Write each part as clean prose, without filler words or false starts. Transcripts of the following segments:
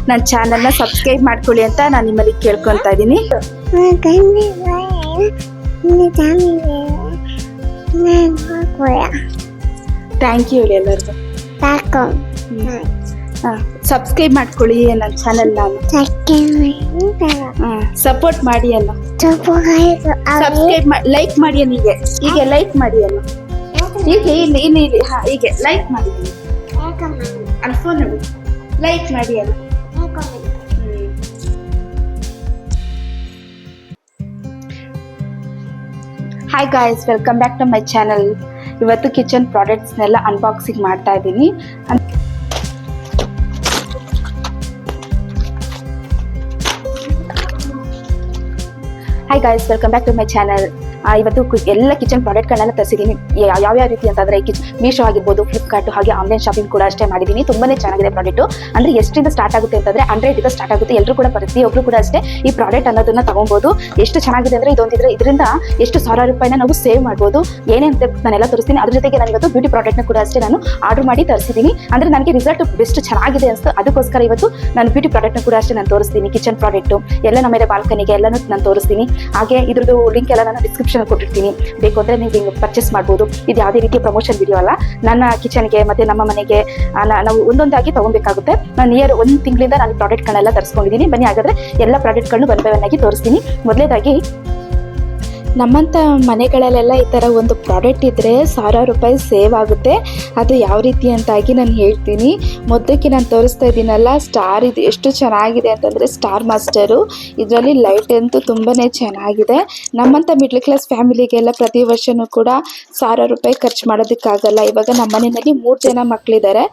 ನನ್ನ ಚಾನಲ್ನ ಸಬ್ಸ್ಕ್ರೈಬ್ ಮಾಡ್ಕೊಳ್ಳಿ ಅಂತ ನಾನು ನಿಮ್ಮಲ್ಲಿ ಕೇಳ್ಕೊತಾ ಇದ್ದೀನಿ. ಥ್ಯಾಂಕ್ ಯು ಹೇಳಿ ಎಲ್ಲರಿಗೂ. ಸಬ್ಸ್ಕ್ರೈಬ್ ಮಾಡ್ಕೊಳ್ಳಿ ನನ್ನ ಚಾನಲ್. ನಾನು ಸಪೋರ್ಟ್ ಮಾಡಿ ಅಲ್ಲ, ಸಬ್ಸ್ಕ್ರೈಬ್ ಲೈಕ್ ಮಾಡಿ ಅನ್ನೀಗೆ, ಹೀಗೆ ಲೈಕ್ ಮಾಡಿ ಅಲ್ಲ, ಹೀಗೆ ಇಲ್ಲಿ ಇಲ್ಲಿ ಇಲ್ಲಿ ಹೀಗೆ ಲೈಕ್ ಮಾಡಿ ಅಲ್ಲಿ ಫೋನ್ ನೋಡಿ, ಲೈಕ್ ಮಾಡಿ ಅಲ್ಲ. Hi guys, welcome back to my channel. ಇವತ್ತು ಕಿಚನ್ ಪ್ರಾಡಕ್ಟ್ಸ್ನೆಲ್ಲ ಅನ್ಬಾಕ್ಸಿಂಗ್ ಮಾಡ್ತಾ ಇದ್ದೀನಿ. Hi guys, welcome back to my channel. ಇವತ್ತು ಎಲ್ಲ ಕಿಚನ್ ಪ್ರಾಡಕ್ಟ್ಗಳನ್ನೆಲ್ಲ ತರಿಸಿದ್ದೀನಿ. ಯಾವ್ಯಾವ ರೀತಿ ಅಂತಂದರೆ ಮೀಶೋ ಆಗಿರ್ಬೋದು, ಫ್ಲಿಪ್ಕಾರ್ಟ್, ಹಾಗೆ ಆನ್ಲೈನ್ ಶಾಪಿಂಗ್ ಕೂಡ ಅಷ್ಟೇ ಮಾಡಿದ್ದೀನಿ. ತುಂಬಾನೇ ಚೆನ್ನಾಗಿದೆ ಪ್ರಾಡಕ್ಟು. ಅಂದರೆ ಎಷ್ಟರಿಂದ ಸ್ಟಾರ್ಟ್ ಆಗುತ್ತೆ ಅಂತಂದರೆ 100 ಸ್ಟಾರ್ಟ್ ಆಗುತ್ತೆ. ಎಲ್ಲರೂ ಕೂಡ ಪ್ರತಿಯೊಬ್ಬರು ಕೂಡ ಅಷ್ಟೇ ಈ ಪ್ರಾಡಕ್ಟ್ ಅನ್ನೋದನ್ನ ತಗೊಬೋದು. ಎಷ್ಟು ಚೆನ್ನಾಗಿದೆ ಅಂದರೆ ಇದರಿಂದ ಎಷ್ಟು ₹1000 ನಾವು ಸೇವ್ ಮಾಡ್ಬೋದು. ಏನೇ ಅಂತ ನಾನೆಲ್ಲ ತೋರಿಸ್ತೀನಿ. ಅದ್ರ ಜೊತೆಗೆ ನಾನು ಇವತ್ತು ಬ್ಯೂಟಿ ಪ್ರಾಡಕ್ಟ್ನ ಕೂಡ ಅಷ್ಟೇ ನಾನು ಆರ್ಡರ್ ಮಾಡಿ ತರಿಸಿದ್ದೀನಿ. ಅಂದರೆ ನನಗೆ ರಿಸಲ್ಟ್ ಬೆಸ್ಟ್ ಚೆನ್ನಾಗಿದೆ ಅನಿಸ್ತು. ಅದಕ್ಕೋಸ್ಕರ ಇವತ್ತು ನಾನು ಬ್ಯೂಟಿ ಪ್ರಾಡಕ್ಟ್ನ ಕೂಡ ಅಷ್ಟೇ ನಾನು ತೋರಿಸ್ತೀನಿ. ಕಿಚನ್ ಪ್ರಾಡಕ್ಟು ಎಲ್ಲ ನಮ್ಮದೇ ಬಾಲ್ಕನಿಗೆ ಎಲ್ಲನೂ ನಾನು ತೋರಿಸ್ತೀನಿ. ಹಾಗೆ ಇದ್ರದ್ದು ಲಿಂಕ್ ಎಲ್ಲ ನಾನು ಡಿಸ್ಕ್ರಿಪ್ಷನ್ ಕೊಟ್ಟಿರ್ತೀನಿ. ಬೇಕು ಅಂದರೆ ನೀವು ಹಿಂಗೆ ಪರ್ಚೇಸ್ ಮಾಡ್ಬೋದು. ಇದು ಯಾವುದೇ ರೀತಿಯ ಪ್ರಮೋಷನ್ ವಿಡಿಯೋ ಅಲ್ಲ. ನನ್ನ ಕಿಚನ್ಗೆ ಮತ್ತು ನಮ್ಮ ಮನೆಗೆ ನಾವು ಒಂದೊಂದಾಗಿ ತೊಗೊಬೇಕಾಗುತ್ತೆ. ನಾನು ನಿಯರ್ 1 ತಿಂಗಳಿಂದ ನಾನು ಪ್ರಾಡಕ್ಟ್ಗಳನ್ನೆಲ್ಲ ತರಿಸ್ಕೊಂಡಿದ್ದೀನಿ. ಬನ್ನಿ ಹಾಗಾದರೆ ಎಲ್ಲ ಪ್ರಾಡಕ್ಟ್ಗಳನ್ನು ಒನ್ ಬೈ ಒನ್ ಆಗಿ ತೋರಿಸ್ತೀನಿ. ಮೊದಲೇದಾಗಿ ನಮ್ಮಂಥ ಮನೆಗಳಲ್ಲೆಲ್ಲ ಈ ಥರ ಒಂದು ಪ್ರಾಡಕ್ಟ್ ಇದ್ದರೆ ₹1000 ಸೇವ್ ಆಗುತ್ತೆ. ಅದು ಯಾವ ರೀತಿ ಅಂತಾಗಿ ನಾನು ಹೇಳ್ತೀನಿ. ಮೊದಲಕ್ಕೆ ನಾನು ತೋರಿಸ್ತಾ ಇದ್ದೀನಲ್ಲ ಸ್ಟಾರ್, ಇದು ಎಷ್ಟು ಚೆನ್ನಾಗಿದೆ ಅಂತಂದರೆ ಸ್ಟಾರ್ ಮಾಸ್ಟರು. ಇದರಲ್ಲಿ ಲೈಟ್ ಅಂತೂ ತುಂಬಾ ಚೆನ್ನಾಗಿದೆ. ನಮ್ಮಂಥ ಮಿಡ್ಲ್ ಕ್ಲಾಸ್ ಫ್ಯಾಮಿಲಿಗೆಲ್ಲ ಪ್ರತಿ ವರ್ಷವೂ ಕೂಡ ₹1000 ಖರ್ಚು ಮಾಡೋದಕ್ಕಾಗಲ್ಲ. ಇವಾಗ ನಮ್ಮ ಮನೆಯಲ್ಲಿ 3 ಜನ ಮಕ್ಕಳಿದ್ದಾರೆ.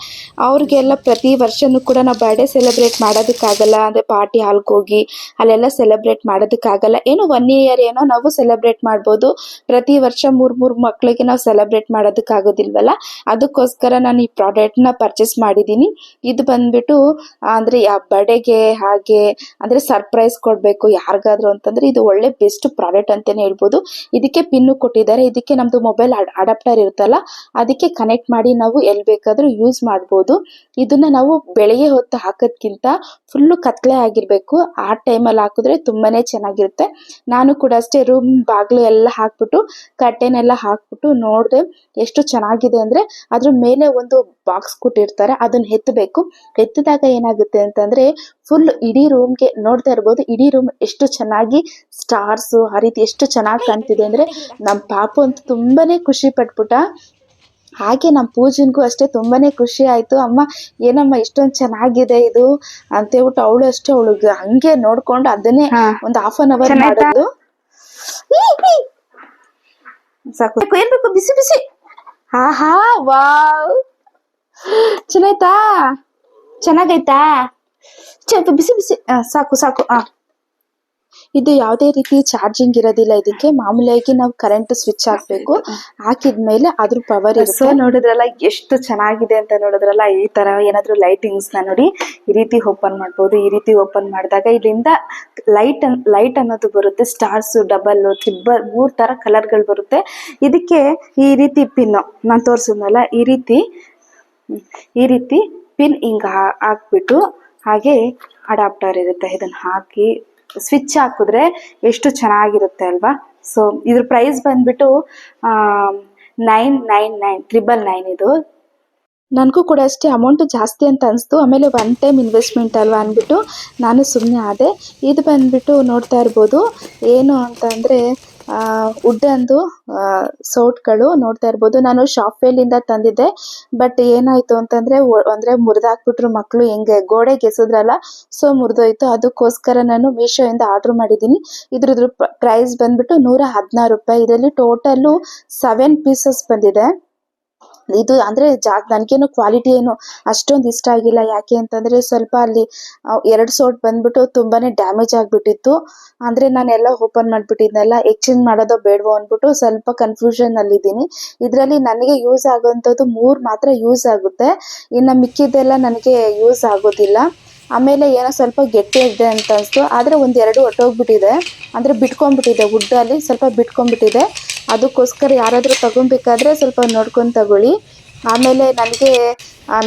ಅವ್ರಿಗೆಲ್ಲ ಪ್ರತಿ ವರ್ಷವೂ ಕೂಡ ನಾವು ಬರ್ಡೇ ಸೆಲೆಬ್ರೇಟ್ ಮಾಡೋದಕ್ಕಾಗಲ್ಲ. ಅಂದರೆ ಪಾರ್ಟಿ ಹಾಲ್ಗೆ ಹೋಗಿ ಅಲ್ಲೆಲ್ಲ ಸೆಲೆಬ್ರೇಟ್ ಮಾಡೋದಕ್ಕಾಗಲ್ಲ. ಏನೋ 1 ಇಯರ್ ಏನೋ ನಾವು ಸೆಲೆಬ್ರೇಟ್ ಮಾಡ್ಬೋದು. ಪ್ರತಿ ವರ್ಷ 3 ಮಕ್ಕಳಿಗೆ ನಾವು ಸೆಲೆಬ್ರೇಟ್ ಮಾಡೋದಕ್ಕಾಗೋದಿಲ್ವಲ್ಲ. ಅದಕ್ಕೋಸ್ಕರ ನಾನು ಈ ಪ್ರಾಡಕ್ಟ್ನ ಪರ್ಚೇಸ್ ಮಾಡಿದ್ದೀನಿ. ಇದು ಬಂದ್ಬಿಟ್ಟು ಅಂದರೆ ಬರ್ಡೇಗೆ ಹಾಗೆ ಅಂದರೆ ಸರ್ಪ್ರೈಸ್ ಕೊಡಬೇಕು ಯಾರಿಗಾದ್ರು ಅಂತಂದರೆ ಇದು ಒಳ್ಳೆ ಬೆಸ್ಟ್ ಪ್ರಾಡಕ್ಟ್ ಅಂತಲೇ ಹೇಳ್ಬೋದು. ಇದಕ್ಕೆ ಪಿನ್ನು ಕೊಟ್ಟಿದ್ದಾರೆ. ಇದಕ್ಕೆ ನಮ್ಮದು ಮೊಬೈಲ್ ಅಡಾಪ್ಟರ್ ಇರುತ್ತಲ್ಲ ಅದಕ್ಕೆ ಕನೆಕ್ಟ್ ಮಾಡಿ ನಾವು ಎಲ್ಲಿ ಬೇಕಾದರೂ ಯೂಸ್ ಮಾಡ್ಬೋದು. ಇದನ್ನು ನಾವು ಬೆಳಗ್ಗೆ ಹೊತ್ತು ಹಾಕೋದ್ಕಿಂತ ಫುಲ್ಲು ಕತ್ಲೆ ಆಗಿರಬೇಕು. ಆ ಟೈಮಲ್ಲಿ ಹಾಕಿದ್ರೆ ತುಂಬಾ ಚೆನ್ನಾಗಿರುತ್ತೆ. ನಾನು ಕೂಡ ಅಷ್ಟೇ ರೂಮ್ ಬಾಗಿಲು ಎಲ್ಲ ಹಾಕ್ಬಿಟ್ಟು ಕರ್ಟೆನ್ ಎಲ್ಲ ಹಾಕ್ಬಿಟ್ಟು ನೋಡಿದೆ ಎಷ್ಟು ಚೆನ್ನಾಗಿದೆ ಅಂದರೆ. ಅದ್ರ ಮೇಲೆ ಒಂದು ಬಾಕ್ಸ್ ಕೊಟ್ಟಿರ್ತಾರೆ, ಅದನ್ನ ಎತ್ತಬೇಕು. ಎತ್ತಿದಾಗ ಏನಾಗುತ್ತೆ ಅಂತಂದರೆ ಫುಲ್ ಇಡೀ ರೂಮ್ಗೆ ನೋಡ್ತಾ ಇರ್ಬೋದು. ಇಡೀ ರೂಮ್ ಎಷ್ಟು ಚೆನ್ನಾಗಿ ಸ್ಟಾರ್ಸು ಆ ರೀತಿ ಎಷ್ಟು ಚೆನ್ನಾಗಿ ಕಾಣ್ತಿದೆ ಅಂದರೆ ನಮ್ಮ ಪಾಪು ಅಂತೂ ತುಂಬಾ ಖುಷಿ ಪಟ್ಬಿಟ್ಟ. ಹಾಗೆ ನಮ್ಮ ಪೂಜನ್ಗೂ ಅಷ್ಟೇ ತುಂಬಾ ಖುಷಿ ಆಯಿತು. ಅಮ್ಮ ಏನಮ್ಮ ಇಷ್ಟೊಂದು ಚೆನ್ನಾಗಿದೆ ಇದು ಅಂತೇಳ್ಬಿಟ್ಟು ಅವಳು ಅಷ್ಟೇ ಅವಳಿಗೆ ಹಂಗೆ ನೋಡ್ಕೊಂಡು ಅದನ್ನೇ ಒಂದು ½ an hour ಮಾಡೋದು. ಸಾಕು ಏನ್ ಬೇಕು? ಬಿಸಿ ಬಿಸಿ. ಹಾ ವಾವ್, ಚೆನ್ನಾಯ್ತಾ? ಚೆನ್ನಾಗೈತಾ? ಬಿಸಿ ಬಿಸಿ. ಸಾಕು ಸಾಕು. ಇದು ಯಾವುದೇ ರೀತಿ ಚಾರ್ಜಿಂಗ್ ಇರೋದಿಲ್ಲ. ಇದಕ್ಕೆ ಮಾಮೂಲಿಯಾಗಿ ನಾವು ಕರೆಂಟ್ ಸ್ವಿಚ್ ಹಾಕಬೇಕು. ಹಾಕಿದ್ಮೇಲೆ ಅದ್ರ ಪವರ್ ಇರುತ್ತೆ. ನೋಡಿದ್ರಲ್ಲ ಎಷ್ಟು ಚೆನ್ನಾಗಿದೆ ಅಂತ ನೋಡಿದ್ರಲ್ಲ. ಈ ತರ ಏನಾದ್ರು ಲೈಟಿಂಗ್ಸ್ನ ನೋಡಿ ಈ ರೀತಿ ಓಪನ್ ಮಾಡ್ಬೋದು. ಈ ರೀತಿ ಓಪನ್ ಮಾಡಿದಾಗ ಇಲ್ಲಿಂದ ಲೈಟ್ ಅನ್ನೋದು ಬರುತ್ತೆ. ಸ್ಟಾರ್ಸು, ಡಬಲ್, ಟ್ರಿಬಲ್ 3 ಥರ ಕಲರ್ಗಳು ಬರುತ್ತೆ. ಇದಕ್ಕೆ ಈ ರೀತಿ ಪಿನ್ನು ನಾನು ತೋರಿಸಿದ್ನಲ್ಲ ಈ ರೀತಿ ಪಿನ್ ಹಿಂಗೆ ಹಾಕ್ಬಿಟ್ಟು ಹಾಗೆ ಅಡಾಪ್ಟರ್ ಇರುತ್ತೆ. ಇದನ್ನು ಹಾಕಿ ಸ್ವಿಚ್ ಹಾಕಿದ್ರೆ ಎಷ್ಟು ಚೆನ್ನಾಗಿರುತ್ತೆ ಅಲ್ವಾ. ಸೊ ಇದ್ರ ಪ್ರೈಸ್ ಬಂದ್ಬಿಟ್ಟು 999 ಇದು. ನನಗೂ ಕೂಡ ಅಷ್ಟೇ ಅಮೌಂಟು ಜಾಸ್ತಿ ಅಂತ ಅನಿಸ್ತು. ಆಮೇಲೆ 1 ಟೈಮ್ ಇನ್ವೆಸ್ಟ್ಮೆಂಟ್ ಅಲ್ವಾ ಅಂದ್ಬಿಟ್ಟು ನಾನು ಸುಮ್ಮನೆ ಆದೆ. ಇದು ಬಂದ್ಬಿಟ್ಟು ನೋಡ್ತಾ ಇರ್ಬೋದು ಏನು ಅಂತ ಅಂದರೆ ವುಡ್ಡಂದು ಸೌಟ್ಗಳು ನೋಡ್ತಾ ಇರ್ಬೋದು. ನಾನು ಶಾಪ್ವೇಲಿಂದ ತಂದಿದ್ದೆ. ಬಟ್ ಏನಾಯಿತು ಅಂತಂದರೆ ಅಂದರೆ ಮುರಿದಾಕ್ಬಿಟ್ರು ಮಕ್ಕಳು, ಹೆಂಗೆ ಗೋಡೆಗೆ ಎಸೆದ್ರಲ್ಲ, ಸೊ ಮುರಿದೋಯ್ತು. ಅದಕ್ಕೋಸ್ಕರ ನಾನು ಮೀಶೋಯಿಂದ ಆರ್ಡ್ರ್ ಮಾಡಿದ್ದೀನಿ. ಇದ್ರದ್ದು ಪ್ರೈಸ್ ಬಂದ್ಬಿಟ್ಟು ₹116. ಇದರಲ್ಲಿ ಟೋಟಲ್ಲು 7 ಪೀಸಸ್ ಬಂದಿದೆ. ಇದು ಅಂದರೆ ನನಗೇನು ಕ್ವಾಲಿಟಿ ಏನು ಅಷ್ಟೊಂದು ಇಷ್ಟ ಆಗಿಲ್ಲ. ಯಾಕೆ ಅಂತಂದರೆ ಸ್ವಲ್ಪ ಅಲ್ಲಿ 2 ಸೋಟ್ ಬಂದ್ಬಿಟ್ಟು ತುಂಬಾ ಡ್ಯಾಮೇಜ್ ಆಗಿಬಿಟ್ಟಿತ್ತು. ಅಂದರೆ ನಾನೆಲ್ಲ ಓಪನ್ ಮಾಡಿಬಿಟ್ಟಿದ್ನಲ್ಲ, ಎಕ್ಸ್ಚೇಂಜ್ ಮಾಡೋದೋ ಬೇಡವೋ ಅಂದ್ಬಿಟ್ಟು ಸ್ವಲ್ಪ ಕನ್ಫ್ಯೂಷನ್ನಲ್ಲಿದ್ದೀನಿ. ಇದರಲ್ಲಿ ನನಗೆ ಯೂಸ್ ಆಗೋವಂಥದ್ದು 3 ಮಾತ್ರ ಯೂಸ್ ಆಗುತ್ತೆ. ಇನ್ನು ಮಿಕ್ಕಿದ್ದೆಲ್ಲ ನನಗೆ ಯೂಸ್ ಆಗೋದಿಲ್ಲ. ಆಮೇಲೆ ಏನೋ ಸ್ವಲ್ಪ ಗಟ್ಟಿಯಾಗಿದೆ ಅಂತ ಅನಿಸ್ತು. ಆದರೆ 1-2 ಹೊರ್ಟೋಗ್ಬಿಟ್ಟಿದೆ, ಅಂದರೆ ಬಿಟ್ಕೊಂಡ್ಬಿಟ್ಟಿದೆ, ವುಡ್ಡಲ್ಲಿ ಸ್ವಲ್ಪ ಬಿಟ್ಕೊಂಡ್ಬಿಟ್ಟಿದೆ. ಅದಕ್ಕೋಸ್ಕರ ಯಾರಾದರೂ ತಗೊಬೇಕಾದ್ರೆ ಸ್ವಲ್ಪ ನೋಡ್ಕೊಂಡು ತಗೊಳ್ಳಿ. ಆಮೇಲೆ ನನಗೆ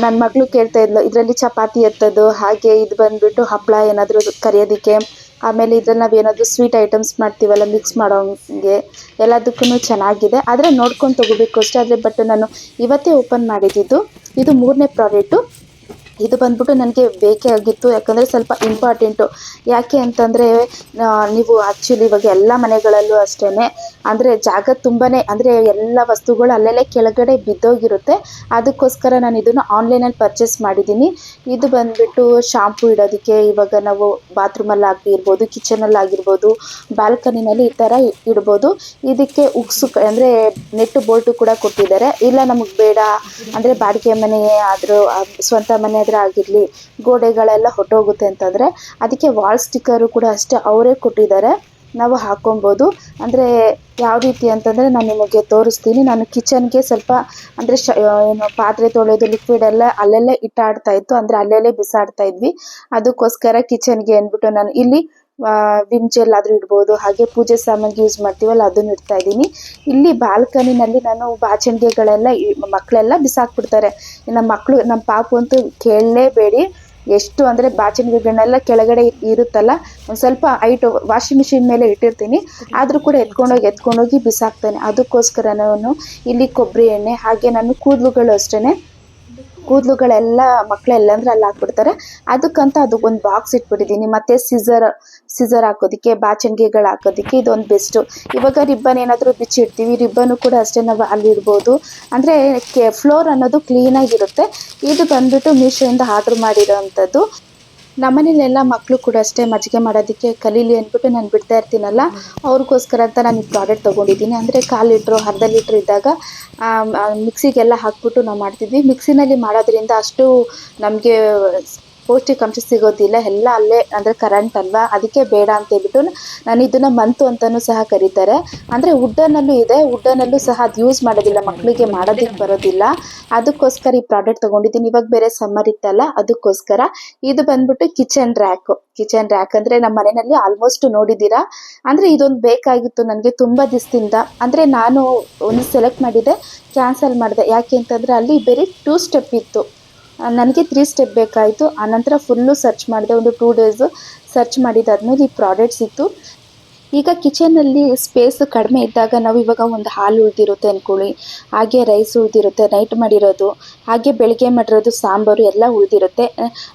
ನನ್ನ ಮಗಳು ಕೇಳ್ತಾ ಇದ್ಲು, ಇದರಲ್ಲಿ ಚಪಾತಿ ಎತ್ತೋದು, ಹಾಗೆ ಇದು ಬಂದುಬಿಟ್ಟು ಹಪ್ಪಳ ಏನಾದರೂ ಕರಿಯೋದಕ್ಕೆ, ಆಮೇಲೆ ಇದ್ರಲ್ಲಿ ನಾವು ಏನಾದರೂ ಸ್ವೀಟ್ ಐಟಮ್ಸ್ ಮಾಡ್ತೀವಲ್ಲ ಮಿಕ್ಸ್ ಮಾಡೋಂಗೆ, ಎಲ್ಲದಕ್ಕೂ ಚೆನ್ನಾಗಿದೆ. ಆದರೆ ನೋಡ್ಕೊಂಡು ತೊಗೋಬೇಕು ಅಷ್ಟೇ. ಆದರೆ ಬಟ್ ನಾನು ಇವತ್ತೇ ಓಪನ್ ಮಾಡಿದ್ದು. ಇದು 3ನೇ ಪ್ರಾಡಕ್ಟು. ಇದು ಬಂದ್ಬಿಟ್ಟು ನನಗೆ ಬೇಕೇ ಆಗಿತ್ತು, ಯಾಕಂದರೆ ಸ್ವಲ್ಪ ಇಂಪಾರ್ಟೆಂಟು. ಯಾಕೆ ಅಂತಂದರೆ ನೀವು ಆ್ಯಕ್ಚುಲಿ ಇವಾಗ ಎಲ್ಲ ಮನೆಗಳಲ್ಲೂ ಅಷ್ಟೇ, ಅಂದರೆ ಜಾಗ ತುಂಬಾ, ಅಂದರೆ ಎಲ್ಲ ವಸ್ತುಗಳು ಅಲ್ಲೆಲ್ಲೇ ಕೆಳಗಡೆ ಬಿದ್ದೋಗಿರುತ್ತೆ. ಅದಕ್ಕೋಸ್ಕರ ನಾನು ಇದನ್ನು ಆನ್ಲೈನಲ್ಲಿ ಪರ್ಚೇಸ್ ಮಾಡಿದ್ದೀನಿ. ಇದು ಬಂದುಬಿಟ್ಟು ಶಾಂಪು ಇಡೋದಕ್ಕೆ, ಇವಾಗ ನಾವು ಬಾತ್ರೂಮಲ್ಲಿ ಆಗಿರ್ಬೋದು, ಕಿಚನಲ್ಲಿ ಆಗಿರ್ಬೋದು, ಬಾಲ್ಕನಿನಲ್ಲಿ ಈ ಥರ ಇಡ್ಬೋದು. ಇದಕ್ಕೆ ಉಕ್ಸು ಅಂದರೆ ನೆಟ್ಟು ಬೋಲ್ಟು ಕೂಡ ಕೊಟ್ಟಿದ್ದಾರೆ. ಇಲ್ಲ ನಮಗೆ ಬೇಡ ಅಂದರೆ ಬಾಡಿಗೆ ಮನೆ ಆದರೂ ಸ್ವಂತ ಮನೆ ಆಗಿರಲಿ, ಗೋಡೆಗಳೆಲ್ಲ ಹೊಟ್ಟೋಗುತ್ತೆ ಅಂತಂದರೆ ಅದಕ್ಕೆ ವಾಲ್ ಸ್ಟಿಕ್ಕರು ಕೂಡ ಅಷ್ಟೇ ಅವರೇ ಕೊಟ್ಟಿದ್ದಾರೆ, ನಾವು ಹಾಕೊಬೋದು. ಅಂದರೆ ಯಾವ ರೀತಿ ಅಂತಂದರೆ ನಾನು ನಿಮಗೆ ತೋರಿಸ್ತೀನಿ. ನಾನು ಕಿಚನ್ಗೆ ಸ್ವಲ್ಪ ಅಂದರೆ ಏನು ಪಾತ್ರೆ ತೊಳೆಯೋದು ಲಿಕ್ವಿಡ್ ಎಲ್ಲ ಅಲ್ಲೆಲ್ಲೇ ಇಟ್ಟಾಡ್ತಾ ಇತ್ತು, ಅಂದರೆ ಅಲ್ಲೆಲ್ಲೇ ಬಿಸಾಡ್ತಾ ಇದ್ವಿ. ಅದಕ್ಕೋಸ್ಕರ ಕಿಚನ್ಗೆ ಅಂದ್ಬಿಟ್ಟು ನಾನು ಇಲ್ಲಿ ವಿಮ್ ಜೆಲ್ ಆದರೂ ಇಡ್ಬೋದು, ಹಾಗೆ ಪೂಜೆ ಸಾಮಾನಿಗೆ ಯೂಸ್ ಮಾಡ್ತೀವಲ್ಲ ಅದನ್ನು ಇಡ್ತಾ ಇದ್ದೀನಿ. ಇಲ್ಲಿ ಬಾಲ್ಕನಿನಲ್ಲಿ ನಾನು ಬಾಚಣಿಗೆಗಳೆಲ್ಲ ಮಕ್ಕಳೆಲ್ಲ ಬಿಸಾಕ್ಬಿಡ್ತಾರೆ. ನಮ್ಮ ಪಾಪು ಅಂತೂ ಕೇಳಲೇಬೇಡಿ, ಎಷ್ಟು ಅಂದರೆ ಬಾಚಣಿಗೆಗಳನ್ನೆಲ್ಲ ಕೆಳಗಡೆ ಇರುತ್ತಲ್ಲ, ಒಂದು ಸ್ವಲ್ಪ ಹೈಟ್ ವಾಷಿಂಗ್ ಮಿಷಿನ್ ಮೇಲೆ ಇಟ್ಟಿರ್ತೀನಿ, ಆದರೂ ಕೂಡ ಎತ್ಕೊಂಡೋಗಿ ಬಿಸಾಕ್ತಾನೆ. ಅದಕ್ಕೋಸ್ಕರ ನಾನು ಇಲ್ಲಿ ಕೊಬ್ಬರಿ ಎಣ್ಣೆ, ಹಾಗೆ ನಾನು ಕೂದಲುಗಳು ಅಷ್ಟೇ, ಕೂದಲುಗಳೆಲ್ಲ ಮಕ್ಕಳೆಲ್ಲ ಅಂದರೆ ಅಲ್ಲಿ ಹಾಕ್ಬಿಡ್ತಾರೆ. ಅದಕ್ಕಂತ ಅದು ಒಂದು ಬಾಕ್ಸ್ ಇಟ್ಬಿಟ್ಟಿದ್ದೀನಿ. ಮತ್ತು ಸಿಸರ್ ಹಾಕೋದಕ್ಕೆ, ಬಾಚಣಿಗೆಗಳು ಹಾಕೋದಕ್ಕೆ ಇದೊಂದು ಬೆಸ್ಟು. ಇವಾಗ ರಿಬ್ಬನ್ ಏನಾದರೂ ಬಿಚ್ಚಿಡ್ತೀವಿ, ರಿಬ್ಬನ್ನು ಕೂಡ ಅಷ್ಟೇ ನಾವು ಅಲ್ಲಿ ಇಡ್ಬೋದು. ಅಂದರೆ ಫ್ಲೋರ್ ಅನ್ನೋದು ಕ್ಲೀನಾಗಿರುತ್ತೆ. ಇದು ಬಂದುಬಿಟ್ಟು ಮೀಶೋಯಿಂದ ಆರ್ಡ್ರ್ ಮಾಡಿರೋ ಅಂಥದ್ದು. ನಮ್ಮನೇಲೆಲ್ಲ ಮಕ್ಕಳು ಕೂಡ ಅಷ್ಟೇ ಮಜ್ಜಿಗೆ ಮಾಡೋದಕ್ಕೆ ಕಲೀಲಿ ಅಂದ್ಬಿಟ್ಟು ನಾನು ಬಿಡ್ತಾ ಇರ್ತೀನಲ್ಲ, ಅವ್ರಿಗೋಸ್ಕರ ಅಂತ ನಾನು ಈ ಪ್ರಾಡಕ್ಟ್ ತೊಗೊಂಡಿದ್ದೀನಿ. ಅಂದರೆ 1/4 ಲೀಟ್ರು, ಅರ್ಧ ಲೀಟ್ರ್ ಇದ್ದಾಗ ಮಿಕ್ಸಿಗೆಲ್ಲ ಹಾಕ್ಬಿಟ್ಟು ನಾವು ಮಾಡ್ತಿದ್ವಿ. ಮಿಕ್ಸಿನಲ್ಲಿ ಮಾಡೋದ್ರಿಂದ ಅಷ್ಟು ನಮಗೆ ಪೌಷ್ಟಿಕಾಂಶ ಸಿಗೋದಿಲ್ಲ, ಎಲ್ಲ ಅಲ್ಲೇ ಅಂದರೆ ಕರೆಂಟ್ ಅಲ್ವಾ, ಅದಕ್ಕೆ ಬೇಡ ಅಂತ ಹೇಳ್ಬಿಟ್ಟು ನಾನು ಇದನ್ನು ಮಂತು ಅಂತಲೂ ಸಹ ಕರೀತಾರೆ. ಅಂದರೆ ವುಡ್ಡನಲ್ಲೂ ಇದೆ, ವುಡ್ಡನಲ್ಲೂ ಸಹ ಅದು ಯೂಸ್ ಮಾಡೋದಿಲ್ಲ, ಮಕ್ಕಳಿಗೆ ಮಾಡೋದಕ್ಕೆ ಬರೋದಿಲ್ಲ. ಅದಕ್ಕೋಸ್ಕರ ಈ ಪ್ರಾಡಕ್ಟ್ ತೊಗೊಂಡಿದ್ದೀನಿ. ಇವಾಗ ಬೇರೆ ಸಮ್ಮರ್ ಇತ್ತಲ್ಲ, ಅದಕ್ಕೋಸ್ಕರ. ಇದು ಬಂದ್ಬಿಟ್ಟು ಕಿಚನ್ ರ್ಯಾಕ್ ಅಂದರೆ ನಮ್ಮ ಮನೆಯಲ್ಲಿ ಆಲ್ಮೋಸ್ಟ್ ನೋಡಿದ್ದೀರಾ. ಅಂದರೆ ಇದೊಂದು ಬೇಕಾಗಿತ್ತು ನನಗೆ ತುಂಬ ದಿವಸದಿಂದ. ಅಂದರೆ ನಾನು ಒಂದು ಸೆಲೆಕ್ಟ್ ಮಾಡಿದ್ದೆ, ಕ್ಯಾನ್ಸಲ್ ಮಾಡಿದೆ. ಯಾಕೆ ಅಂತಂದರೆ ಅಲ್ಲಿ ಬೇರೆ 2 ಸ್ಟೆಪ್ ಇತ್ತು, ನನಗೆ 3 ಸ್ಟೆಪ್ ಬೇಕಾಯಿತು. ಆನಂತರ ಫುಲ್ಲು ಸರ್ಚ್ ಮಾಡಿದೆ, ಒಂದು 2 ಡೇಸು ಸರ್ಚ್ ಮಾಡಿದ್ದಾದ್ಮೇಲೆ ಈ ಪ್ರಾಡಕ್ಟ್ಸ್ ಇತ್ತು. ಈಗ ಕಿಚನಲ್ಲಿ ಸ್ಪೇಸ್ ಕಡಿಮೆ ಇದ್ದಾಗ ನಾವು ಇವಾಗ ಒಂದು ಹಾಲು ಉಳಿದಿರುತ್ತೆ ಅಂದ್ಕೊಳ್ಳಿ, ಹಾಗೆ ರೈಸ್ ಉಳಿದಿರುತ್ತೆ ನೈಟ್ ಮಾಡಿರೋದು, ಹಾಗೆ ಬೆಳಗ್ಗೆ ಮಾಡಿರೋದು ಸಾಂಬಾರು ಎಲ್ಲ ಉಳಿದಿರುತ್ತೆ.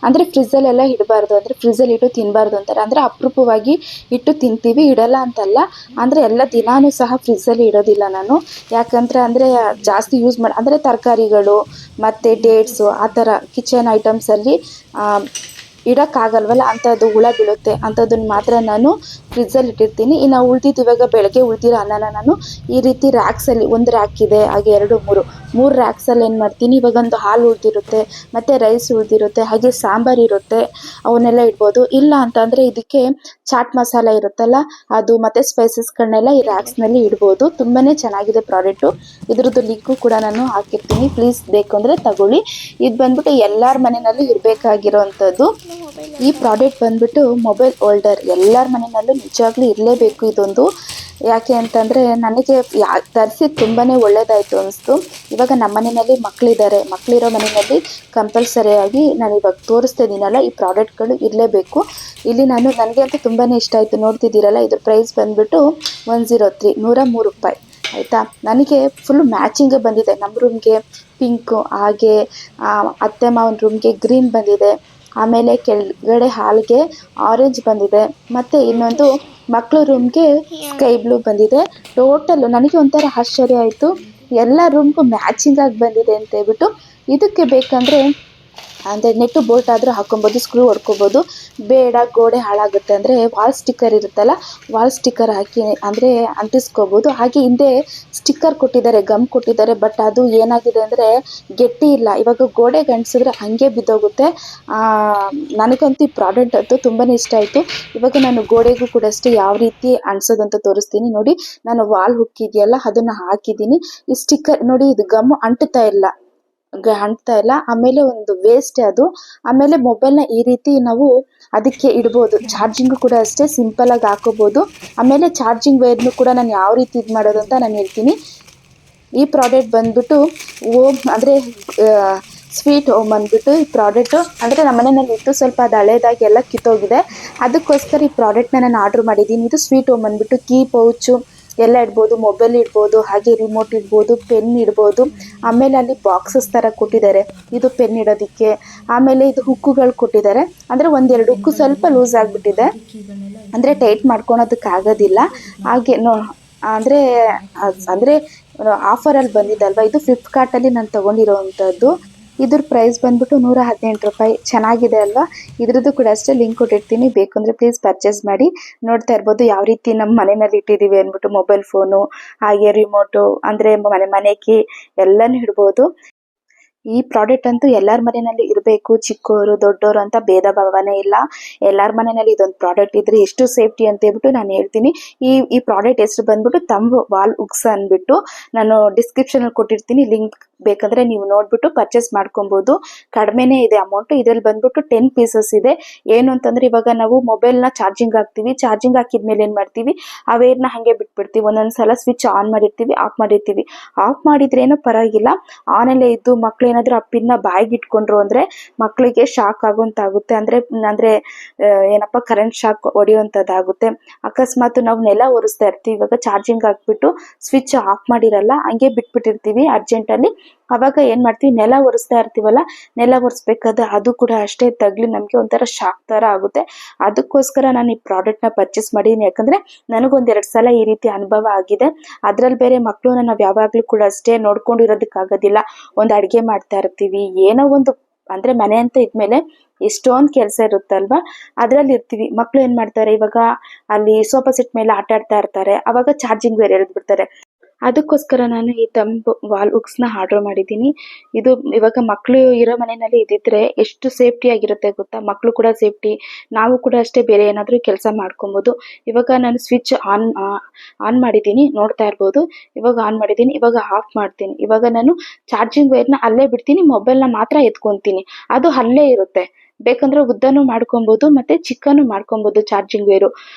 ಅಂದರೆ ಫ್ರಿಜ್ಜಲ್ಲೆಲ್ಲ ಇಡಬಾರ್ದು, ಅಂದರೆ ಫ್ರಿಜ್ಜಲ್ಲಿ ಇಟ್ಟು ತಿನ್ನಬಾರ್ದು ಅಂತಾರೆ. ಅಂದರೆ ಅಪರೂಪವಾಗಿ ಇಟ್ಟು ತಿಂತೀವಿ, ಇಡಲ್ಲ ಅಂತಲ್ಲ, ಅಂದರೆ ಎಲ್ಲ ದಿನಾನೂ ಸಹ ಫ್ರಿಜ್ಜಲ್ಲಿ ಇಡೋದಿಲ್ಲ ನಾನು. ಯಾಕಂದರೆ ಅಂದರೆ ಜಾಸ್ತಿ ಯೂಸ್ ಅಂದರೆ ತರಕಾರಿಗಳು ಮತ್ತು ಡೇಟ್ಸು ಆ ಥರ ಕಿಚನ್ ಐಟಮ್ಸಲ್ಲಿ ಇಡೋಕ್ಕಾಗಲ್ವಲ್ಲ, ಅಂಥದ್ದು ಹುಳ ಬೀಳುತ್ತೆ, ಅಂಥದ್ದನ್ನು ಮಾತ್ರ ನಾನು ಫ್ರಿಜ್ಜಲ್ಲಿ ಇಟ್ಟಿರ್ತೀನಿ. ಇನ್ನು ಉಳಿದಿದ್ದು ಇವಾಗ ಬೆಳಗ್ಗೆ ಉಳಿದಿರೋ ಅನ್ನನ ನಾನು ಈ ರೀತಿ ರ್ಯಾಕ್ಸಲ್ಲಿ, ಒಂದು ರ್ಯಾಕ್ ಇದೆ, ಹಾಗೆ 2, 3 ರ್ಯಾಕ್ಸಲ್ಲಿ ಏನು ಮಾಡ್ತೀನಿ, ಇವಾಗ ಒಂದು ಹಾಲು ಉಳಿದಿರುತ್ತೆ, ಮತ್ತು ರೈಸ್ ಉಳಿದಿರುತ್ತೆ, ಹಾಗೆ ಸಾಂಬಾರು ಇರುತ್ತೆ, ಅವನ್ನೆಲ್ಲ ಇಡ್ಬೋದು. ಇಲ್ಲ ಅಂತಂದರೆ ಇದಕ್ಕೆ ಚಾಟ್ ಮಸಾಲ ಇರುತ್ತಲ್ಲ ಅದು, ಮತ್ತು ಸ್ಪೈಸಸ್ಗಳನ್ನೆಲ್ಲ ಈ ರ್ಯಾಕ್ಸ್ನಲ್ಲಿ ಇಡ್ಬೋದು. ತುಂಬಾ ಚೆನ್ನಾಗಿದೆ ಪ್ರಾಡಕ್ಟು. ಇದ್ರದ್ದು ಲಿಂಕು ಕೂಡ ನಾನು ಹಾಕಿರ್ತೀನಿ, ಪ್ಲೀಸ್ ಬೇಕು ಅಂದರೆ ತಗೊಳ್ಳಿ. ಇದು ಬಂದ್ಬಿಟ್ಟು ಎಲ್ಲರ ಮನೆಯಲ್ಲೂ ಇರಬೇಕಾಗಿರೋ ಅಂಥದ್ದು. ಈ ಪ್ರಾಡಕ್ಟ್ ಬಂದ್ಬಿಟ್ಟು ಮೊಬೈಲ್ ಹೋಲ್ಡರ್, ಎಲ್ಲರ ಮನೆಯಲ್ಲೂ ನಿಜವಾಗ್ಲೂ ಇರಲೇಬೇಕು ಇದೊಂದು. ಯಾಕೆ ಅಂತಂದರೆ ನನಗೆ ತರಿಸಿ ತುಂಬಾ ಒಳ್ಳೆಯದಾಯಿತು ಅನಿಸ್ತು. ಇವಾಗ ನಮ್ಮ ಮನೆಯಲ್ಲಿ ಮಕ್ಕಳಿರೋ ಮನೆಯಲ್ಲಿ ಕಂಪಲ್ಸರಿಯಾಗಿ ನಾನು ಇವಾಗ ತೋರಿಸ್ತಾ ಇದ್ದೀನಲ್ಲ, ಈ ಪ್ರಾಡಕ್ಟ್ಗಳು ಇರಲೇಬೇಕು. ಇಲ್ಲಿ ನನಗೆ ಅಂತೂ ತುಂಬಾ ಇಷ್ಟ ಆಯಿತು. ನೋಡ್ತಿದ್ದೀರಲ್ಲ, ಇದ್ರ ಪ್ರೈಸ್ ಬಂದುಬಿಟ್ಟು 103 ರೂಪಾಯಿ ಆಯಿತಾ. ನನಗೆ ಫುಲ್ ಮ್ಯಾಚಿಂಗೇ ಬಂದಿದೆ. ನಮ್ಮ ರೂಮ್ಗೆ ಪಿಂಕು, ಹಾಗೆ ಅತ್ತೆ ಮಾವನ ರೂಮ್ಗೆ ಗ್ರೀನ್ ಬಂದಿದೆ, ಆಮೇಲೆ ಕೆಳಗಡೆ ಹಾಲ್ಗೆ ಆರೆಂಜ್ ಬಂದಿದೆ, ಮತ್ತು ಇನ್ನೊಂದು ಮಕ್ಕಳು ರೂಮ್ಗೆ ಸ್ಕೈ ಬ್ಲೂ ಬಂದಿದೆ. ಟೋಟಲ್ಲು ನನಗೆ ಒಂಥರ ಆಶ್ಚರ್ಯ ಆಯಿತು, ಎಲ್ಲ ರೂಮ್ಗೂ ಮ್ಯಾಚಿಂಗಾಗಿ ಬಂದಿದೆ ಅಂತ ಹೇಳ್ಬಿಟ್ಟು. ಇದಕ್ಕೆ ಬೇಕಂದರೆ ಅಂದರೆ ನೆಟ್ಟು ಬೋಲ್ಟ್ ಆದರೂ ಹಾಕೊಬೋದು, ಸ್ಕ್ರೂ ಹೊಡ್ಕೊಬೋದು. ಬೇಡ ಗೋಡೆ ಹಾಳಾಗುತ್ತೆ ಅಂದರೆ ವಾಲ್ ಸ್ಟಿಕ್ಕರ್ ಇರುತ್ತಲ್ಲ, ವಾಲ್ ಸ್ಟಿಕ್ಕರ್ ಹಾಕಿ ಅಂದರೆ ಅಂಟಿಸ್ಕೋಬೋದು. ಹಾಗೆ ಹಿಂದೆ ಸ್ಟಿಕ್ಕರ್ ಕೊಟ್ಟಿದ್ದಾರೆ, ಗಮ್ ಕೊಟ್ಟಿದ್ದಾರೆ, ಬಟ್ ಅದು ಏನಾಗಿದೆ ಅಂದರೆ ಗಟ್ಟಿ ಇಲ್ಲ. ಇವಾಗ ಗೋಡೆಗೆ ಅಂಟಿಸಿದ್ರೆ ಹಾಗೆ ಬಿದ್ದೋಗುತ್ತೆ. ನನಗಂತೂ ಈ ಪ್ರಾಡಕ್ಟ್ ಅಂತೂ ತುಂಬಾ ಇಷ್ಟ ಆಯಿತು. ಇವಾಗ ನಾನು ಗೋಡೆಗೂ ಕೂಡ ಅಷ್ಟೇ ಯಾವ ರೀತಿ ಅಂಟಿಸೋದಂತ ತೋರಿಸ್ತೀನಿ ನೋಡಿ. ನಾನು ವಾಲ್ ಹುಕ್ ಇದೆಯಲ್ಲ ಅದನ್ನು ಹಾಕಿದ್ದೀನಿ. ಈ ಸ್ಟಿಕ್ಕರ್ ನೋಡಿ, ಇದು ಗಮ್ ಅಂಟ್ತಾ ಇಲ್ಲ. ಆಮೇಲೆ ಒಂದು ವೇಸ್ಟ್ ಅದು. ಆಮೇಲೆ ಮೊಬೈಲ್ನ ಈ ರೀತಿ ನಾವು ಅದಕ್ಕೆ ಇಡ್ಬೋದು. ಚಾರ್ಜಿಂಗು ಕೂಡ ಅಷ್ಟೇ ಸಿಂಪಲ್ ಆಗಿ ಹಾಕೋಬೋದು. ಆಮೇಲೆ ಚಾರ್ಜಿಂಗ್ ವೈರ್ನು ಕೂಡ ನಾನು ಯಾವ ರೀತಿ ಇದು ಮಾಡೋದು ಅಂತ ನಾನು ಹೇಳ್ತೀನಿ. ಈ ಪ್ರಾಡಕ್ಟ್ ಬಂದ್ಬಿಟ್ಟು ಓಮ್ ಅಂದರೆ ಸ್ವೀಟ್ ಹೋಮ್ ಅಂದ್ಬಿಟ್ಟು ಈ ಪ್ರಾಡಕ್ಟು ಅಂದರೆ ನಮ್ಮ ಮನೆಯಲ್ಲಿ ಇತ್ತು, ಸ್ವಲ್ಪ ಅದು ಹಳೇದಾಗಿ ಎಲ್ಲ ಕಿತ್ತೋಗಿದೆ. ಅದಕ್ಕೋಸ್ಕರ ಈ ಪ್ರಾಡಕ್ಟ್ನ ನಾನು ಆರ್ಡ್ರ್ ಮಾಡಿದ್ದೀನಿ. ಇದು ಸ್ವೀಟ್ ಹೋಮ್ ಅಂದ್ಬಿಟ್ಟು ಕೀ ಪೌಚು ಎಲ್ಲ ಇಡ್ಬೋದು, ಮೊಬೈಲ್ ಇಡ್ಬೋದು, ಹಾಗೆ ರಿಮೋಟ್ ಇಡ್ಬೋದು, ಪೆನ್ ಇಡ್ಬೋದು. ಆಮೇಲೆ ಅಲ್ಲಿ ಬಾಕ್ಸಸ್ ಥರ ಕೊಟ್ಟಿದ್ದಾರೆ, ಇದು ಪೆನ್ ಇಡೋದಕ್ಕೆ. ಆಮೇಲೆ ಇದು ಹುಕ್ಕುಗಳು ಕೊಟ್ಟಿದ್ದಾರೆ, ಅಂದರೆ ಒಂದೆರಡು ಹುಕ್ಕು ಸ್ವಲ್ಪ ಲೂಸ್ ಆಗಿಬಿಟ್ಟಿದೆ, ಅಂದರೆ ಟೈಟ್ ಮಾಡ್ಕೊಳೋದಕ್ಕಾಗೋದಿಲ್ಲ. ಹಾಗೆ ಅಂದರೆ ಆಫರಲ್ಲಿ ಬಂದಿದ್ದಲ್ವ, ಇದು ಫ್ಲಿಪ್ಕಾರ್ಟಲ್ಲಿ ನಾನು ತೊಗೊಂಡಿರೋವಂಥದ್ದು. ಇದ್ರ ಪ್ರೈಸ್ ಬಂದ್ಬಿಟ್ಟು 118 ರೂಪಾಯಿ. ಚೆನ್ನಾಗಿದೆ ಅಲ್ವಾ? ಇದ್ರದ್ದು ಕೂಡ ಅಷ್ಟೇ ಲಿಂಕ್ ಕೊಟ್ಟಿರ್ತೀನಿ, ಬೇಕು ಅಂದರೆ ಪ್ಲೀಸ್ ಪರ್ಚೇಸ್ ಮಾಡಿ. ನೋಡ್ತಾ ಇರ್ಬೋದು ಯಾವ ರೀತಿ ನಮ್ಮ ಮನೆಯಲ್ಲಿ ಇಟ್ಟಿದ್ದೀವಿ ಅಂದ್ಬಿಟ್ಟು. ಮೊಬೈಲ್ ಫೋನು, ಹಾಗೆ ರಿಮೋಟು, ಅಂದರೆ ಮನೆ ಕೀ ಎಲ್ಲನೂ ಇಡ್ಬೋದು. ಈ ಪ್ರಾಡಕ್ಟ್ ಅಂತೂ ಎಲ್ಲರ ಮನೆಯಲ್ಲಿ ಇರಬೇಕು, ಚಿಕ್ಕವರು ದೊಡ್ಡವರು ಅಂತ ಭೇದ ಭಾವನೆ ಇಲ್ಲ. ಎಲ್ಲರ ಮನೆಯಲ್ಲಿ ಇದೊಂದು ಪ್ರಾಡಕ್ಟ್ ಇದ್ರೆ ಎಷ್ಟು ಸೇಫ್ಟಿ ಅಂತ ಹೇಳ್ಬಿಟ್ಟು ನಾನು ಹೇಳ್ತೀನಿ. ಈ ಪ್ರಾಡಕ್ಟ್ ಹೆಸರು ಬಂದ್ಬಿಟ್ಟು ತಂಬ್ ವಾಲ್ ಉಕ್ಸ್ ಅಂದ್ಬಿಟ್ಟು ನಾನು ಡಿಸ್ಕ್ರಿಪ್ಷನಲ್ಲಿ ಕೊಟ್ಟಿರ್ತೀನಿ, ಲಿಂಕ್ ಬೇಕಂದ್ರೆ ನೀವು ನೋಡ್ಬಿಟ್ಟು ಪರ್ಚೇಸ್ ಮಾಡ್ಕೊಬೋದು. ಕಡಿಮೆನೇ ಇದೆ ಅಮೌಂಟು. ಇದರಲ್ಲಿ ಬಂದ್ಬಿಟ್ಟು 10 ಪೀಸಸ್ ಇದೆ. ಏನು ಅಂತಂದ್ರೆ ಇವಾಗ ನಾವು ಮೊಬೈಲ್ನ ಚಾರ್ಜಿಂಗ್ ಹಾಕ್ತೀವಿ, ಚಾರ್ಜಿಂಗ್ ಹಾಕಿದ್ಮೇಲೆ ಏನು ಮಾಡ್ತೀವಿ, ಆ ವೈರ್ನ ಹಾಗೆ ಬಿಟ್ಬಿಡ್ತೀವಿ. ಒಂದೊಂದ್ಸಲ ಸ್ವಿಚ್ ಆನ್ ಮಾಡಿರ್ತೀವಿ, ಆಫ್ ಮಾಡಿರ್ತೀವಿ. ಆಫ್ ಮಾಡಿದ್ರೇನೋ ಪರವಾಗಿಲ್ಲ, ಆನಲ್ಲೇ ಇದ್ದು ಮಕ್ಳು ಏನಾದರೂ ಆ ಪಿನ್ನ ಬಾಯಿಗೆ ಇಟ್ಕೊಂಡ್ರು ಅಂದರೆ ಮಕ್ಕಳಿಗೆ ಶಾಕ್ ಆಗುವಂತಾಗುತ್ತೆ. ಅಂದರೆ ಏನಪ್ಪ ಕರೆಂಟ್ ಶಾಕ್ ಹೊಡೆಯುವಂಥದ್ದಾಗುತ್ತೆ. ಅಕಸ್ಮಾತ್ ನಾವು ನೆಲ ಒರೆಸ್ತಾ ಇರ್ತೀವಿ, ಇವಾಗ ಚಾರ್ಜಿಂಗ್ ಹಾಕ್ಬಿಟ್ಟು ಸ್ವಿಚ್ ಆಫ್ ಮಾಡಿರಲ್ಲ, ಹಂಗೆ ಬಿಟ್ಬಿಟ್ಟಿರ್ತೀವಿ ಅರ್ಜೆಂಟಲ್ಲಿ. ಅವಾಗ ಏನು ಮಾಡ್ತೀವಿ, ನೆಲ ಒರೆಸ್ತಾ ಇರ್ತೀವಲ್ಲ, ನೆಲ ಒರೆಸ್ಬೇಕಾದ್ರೆ ಅದು ಕೂಡ ಅಷ್ಟೇ ತಗಲಿ ನಮಗೆ ಒಂಥರ ಶಾಕ್ ಥರ ಆಗುತ್ತೆ. ಅದಕ್ಕೋಸ್ಕರ ನಾನು ಈ ಪ್ರಾಡಕ್ಟ್ನ ಪರ್ಚೇಸ್ ಮಾಡಿದ್ದೀನಿ. ಯಾಕಂದರೆ ನನಗೊಂದೆರಡು ಸಲ ಈ ರೀತಿ ಅನುಭವ ಆಗಿದೆ. ಅದರಲ್ಲಿ ಬೇರೆ ಮಕ್ಕಳನ್ನ ನಾವು ಯಾವಾಗಲೂ ಕೂಡ ಅಷ್ಟೇ ನೋಡ್ಕೊಂಡಿರೋದಕ್ಕಾಗೋದಿಲ್ಲ. ಒಂದು ಅಡುಗೆ ಮಾಡ್ತಾ ಇರ್ತೀವಿ, ಏನೋ ಒಂದು ಅಂದರೆ ಮನೆ ಅಂತ ಇದ್ಮೇಲೆ ಎಷ್ಟೊಂದು ಕೆಲಸ ಇರುತ್ತಲ್ವ, ಅದರಲ್ಲಿ ಇರ್ತೀವಿ. ಮಕ್ಕಳು ಏನು ಮಾಡ್ತಾರೆ, ಇವಾಗ ಅಲ್ಲಿ ಸೋಫಾ ಸೆಟ್ ಮೇಲೆ ಆಟ ಆಡ್ತಾ ಇರ್ತಾರೆ, ಅವಾಗ ಚಾರ್ಜಿಂಗ್ ಬೇರೆ ಎಳೆದು ಬಿಡ್ತಾರೆ. ಅದಕ್ಕೋಸ್ಕರ ನಾನು ಈ ತಂಬ್ ವಾಲ್ ಹುಕ್ಸ್ನ ಆರ್ಡ್ರ್ ಮಾಡಿದ್ದೀನಿ. ಇದು ಇವಾಗ ಮಕ್ಕಳು ಇರೋ ಮನೆಯಲ್ಲಿ ಇದ್ದಿದ್ರೆ ಎಷ್ಟು ಸೇಫ್ಟಿ ಆಗಿರುತ್ತೆ ಗೊತ್ತಾ. ಮಕ್ಕಳು ಕೂಡ ಸೇಫ್ಟಿ, ನಾವು ಕೂಡ ಅಷ್ಟೇ ಬೇರೆ ಏನಾದರೂ ಕೆಲಸ ಮಾಡ್ಕೊಬೋದು. ಇವಾಗ ನಾನು ಸ್ವಿಚ್ ಆನ್ ಮಾಡಿದ್ದೀನಿ, ನೋಡ್ತಾ ಇರ್ಬೋದು. ಇವಾಗ ಆನ್ ಮಾಡಿದ್ದೀನಿ, ಇವಾಗ ಆಫ್ ಮಾಡ್ತೀನಿ. ಇವಾಗ ನಾನು ಚಾರ್ಜಿಂಗ್ ವೈರ್ನ ಅಲ್ಲೇ ಬಿಡ್ತೀನಿ, ಮೊಬೈಲ್ನ ಮಾತ್ರ ಎತ್ಕೊತೀನಿ. ಅದು ಅಲ್ಲೇ ಇರುತ್ತೆ. ಬೇಕಂದ್ರೆ ಉದ್ದನೂ ಮಾಡ್ಕೊಬೋದು ಮತ್ತು ಚಿಕ್ಕನೂ ಮಾಡ್ಕೊಬೋದು ಚಾರ್ಜಿಂಗ್ ವೈರು.